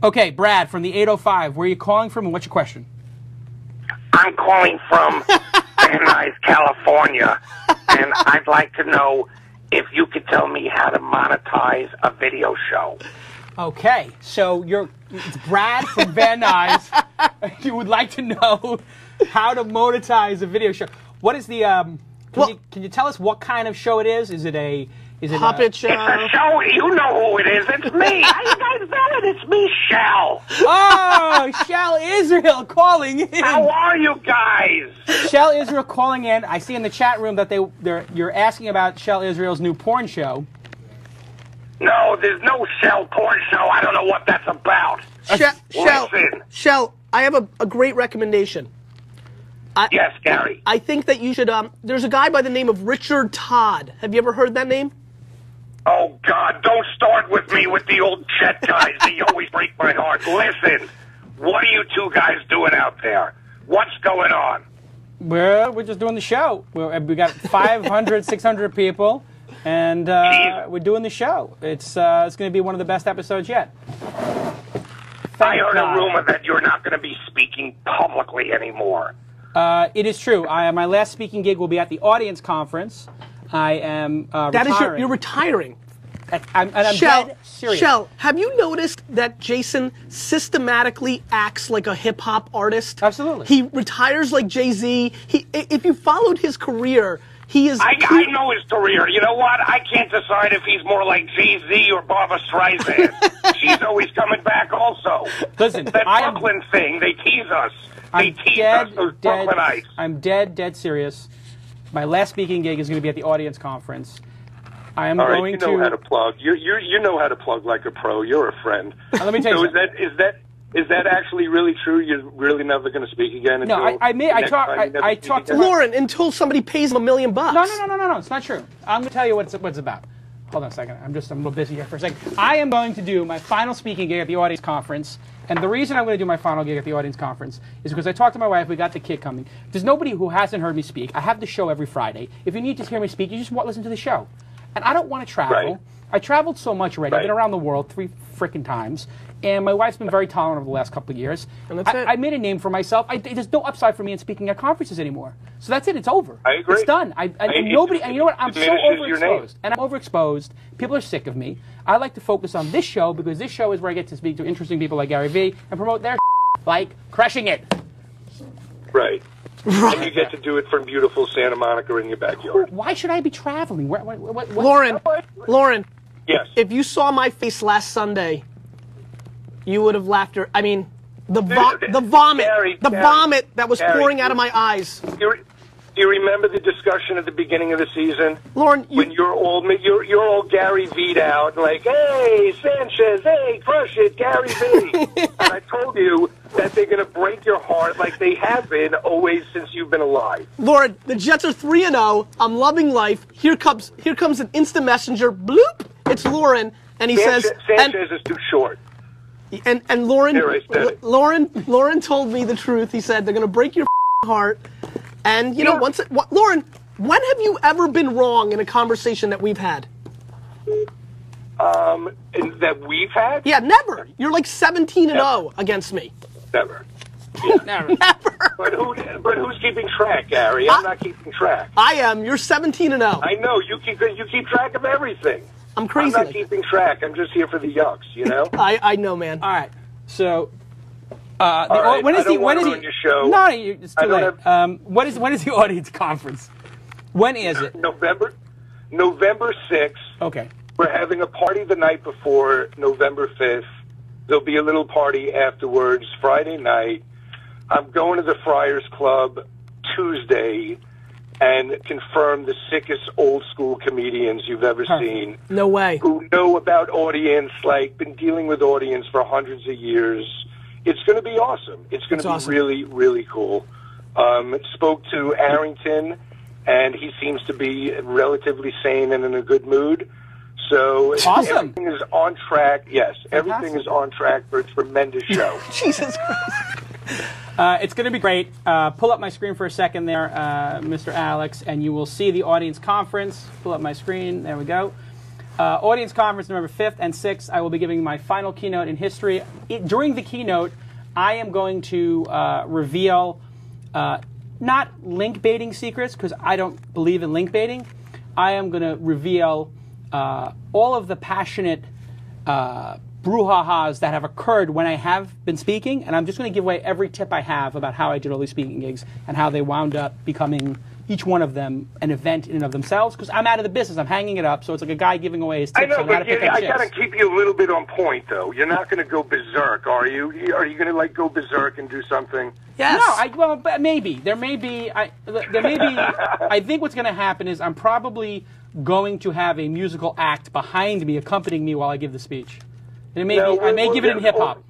Okay, Brad from the 805. Where are you calling from and what's your question? I'm calling from Van Nuys, California, and I'd like to know if you could tell me how to monetize a video show. Okay, so it's Brad from Van Nuys. You would like to know how to monetize a video show. What is the? Can you tell us what kind of show it is? Is it a puppet show? It's a show. You know who it is. It's me. How you guys know it? It's me, Shel. Oh, Shel Israel calling in. How are you guys? Shel Israel calling in. I see in the chat room that you're asking about Shel Israel's new porn show. No, there's no Shel porn show. I don't know what that's about. Shel, I have a great recommendation. Yes, Gary. I think that you should, there's a guy by the name of Richard Todd. Have you ever heard that name? Oh, God, don't start with me with the old Chet guys. They always break my heart. Listen, what are you two guys doing out there? What's going on? Well, we're just doing the show. We got 500, 600 people, and we're doing the show. It's going to be one of the best episodes yet. I heard a rumor that you're not going to be speaking publicly anymore. It is true. My last speaking gig will be at the audience conference. I am retiring. You're retiring. I'm dead serious. Shel, have you noticed that Jason systematically acts like a hip-hop artist? Absolutely. He retires like Jay-Z. If you followed his career, he is... I know his career. You know what? I can't decide if he's more like Jay-Z or Barbra Streisand. She's always coming back also. Listen, that Brooklyn thing, they tease us. Those Brooklynites. I'm dead serious. My last speaking gig is going to be at the audience conference. I am going to... You know how to plug. You know how to plug like a pro. You're a friend. Let me tell you something. Is that actually really true? You're really never going to speak again? No, I talked to Loren until somebody pays him $1 million. No, it's not true. I'm going to tell you what it's about. Hold on a second. I'm a little busy here for a second. I am going to do my final speaking gig at the audience conference. And the reason I'm going to do my final gig at the audience conference is because I talked to my wife. We got the kid coming. There's nobody who hasn't heard me speak. I have the show every Friday. If you need to hear me speak, you just listen to the show. And I don't want to travel. Right. I traveled so much already. I've been around the world 3 frickin' times. And my wife's been very tolerant over the last couple of years. And that's it. I made a name for myself. There's no upside for me in speaking at conferences anymore. So that's it. It's over. I agree. It's done. And you know what? I'm so overexposed. And I'm overexposed. People are sick of me. I like to focus on this show because this show is where I get to speak to interesting people like Gary Vee and promote their like Crushing It. Right. And you get to do it from beautiful Santa Monica in your backyard. Why should I be traveling? Loren. Yes. If you saw my face last Sunday, you would have laughed. I mean, the vomit that was pouring out of my eyes. Do you remember the discussion at the beginning of the season? Loren, when you're all Gary V'd out, like, hey, Sanchez, hey, crush it, Gary V. And I told you that they're going to break your heart like they have been always since you've been alive. Loren, the Jets are 3-0. I'm loving life. Here comes an instant messenger. Bloop. It's Loren, and he says Sanchez is too short. And Loren told me the truth. He said they're going to break your heart. And you know, Loren, when have you ever been wrong in a conversation that we've had? That we've had? Yeah, never. You're like 17-0 against me. Never. Yeah. Never. But who's keeping track, Gary? I'm not keeping track. I am. You're 17-0. I know. You keep track of everything. I'm crazy. I'm not keeping track. I'm just here for the yucks, you know? I know, man. All right. So, when is your show? No, it's too late. When is the audience conference? When is it? November 6th. Okay. We're having a party the night before, November 5th. There'll be a little party afterwards, Friday night. I'm going to the Friars Club Tuesday and confirm the sickest old school comedians you've ever seen. No way. Who know about audience, like been dealing with audience for hundreds of years. It's going to be awesome. It's going to be really, really cool. Spoke to Arrington, and he seems to be relatively sane and in a good mood. So everything is on track. Yes, everything is on track for a tremendous show. Jesus Christ. It's going to be great. Pull up my screen for a second there, Mr. Alex, and you will see the audience conference. Pull up my screen. There we go. Audience Conference November 5th and 6th, I will be giving my final keynote in history. During the keynote, I am going to reveal not link baiting secrets, because I don't believe in link baiting. I am going to reveal all of the passionate brouhahas that have occurred when I have been speaking, and I'm just going to give away every tip I have about how I did all these speaking gigs and how they wound up becoming, each one of them, an event in and of themselves, because I'm out of the business. I'm hanging it up, so it's like a guy giving away his tips on how to pick up chicks. I got to keep you a little bit on point, though. You're not going to go berserk, are you? Are you going to, like, go berserk and do something? Yes. No, well, but maybe. There may be, I think what's going to happen is I'm probably going to have a musical act behind me, accompanying me while I give the speech. And I may give it in hip-hop.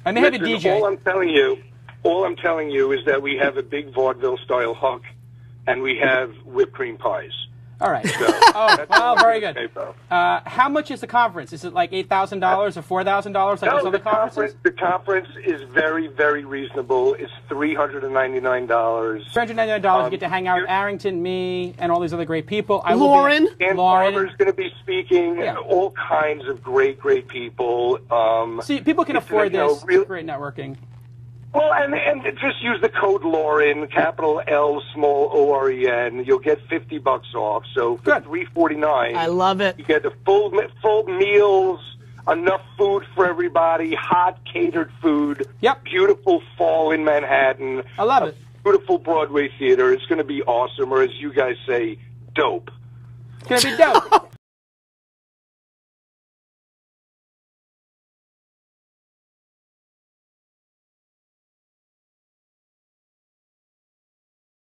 I may have a DJ. All I'm telling you is that we have a big vaudeville-style hook, and we have whipped cream pies. All right. So, very good. How much is the conference? Is it like $8,000 or $4,000 like those other conferences? The conference is very, very reasonable. It's $399. $399. You get to hang out with Arrington, me, and all these other great people. Lauren. Dan Farmer's going to to be speaking. Yeah. All kinds of great, great people. See, people can afford this. It's great networking. Well, and just use the code Loren, capital L, small O-R-E-N. You'll get $50 off. So for $349, I love it. You get the full meals, enough food for everybody, hot catered food. Yep. Beautiful fall in Manhattan. I love it. Beautiful Broadway theater. It's going to be awesome, or as you guys say, dope. It's going to be dope.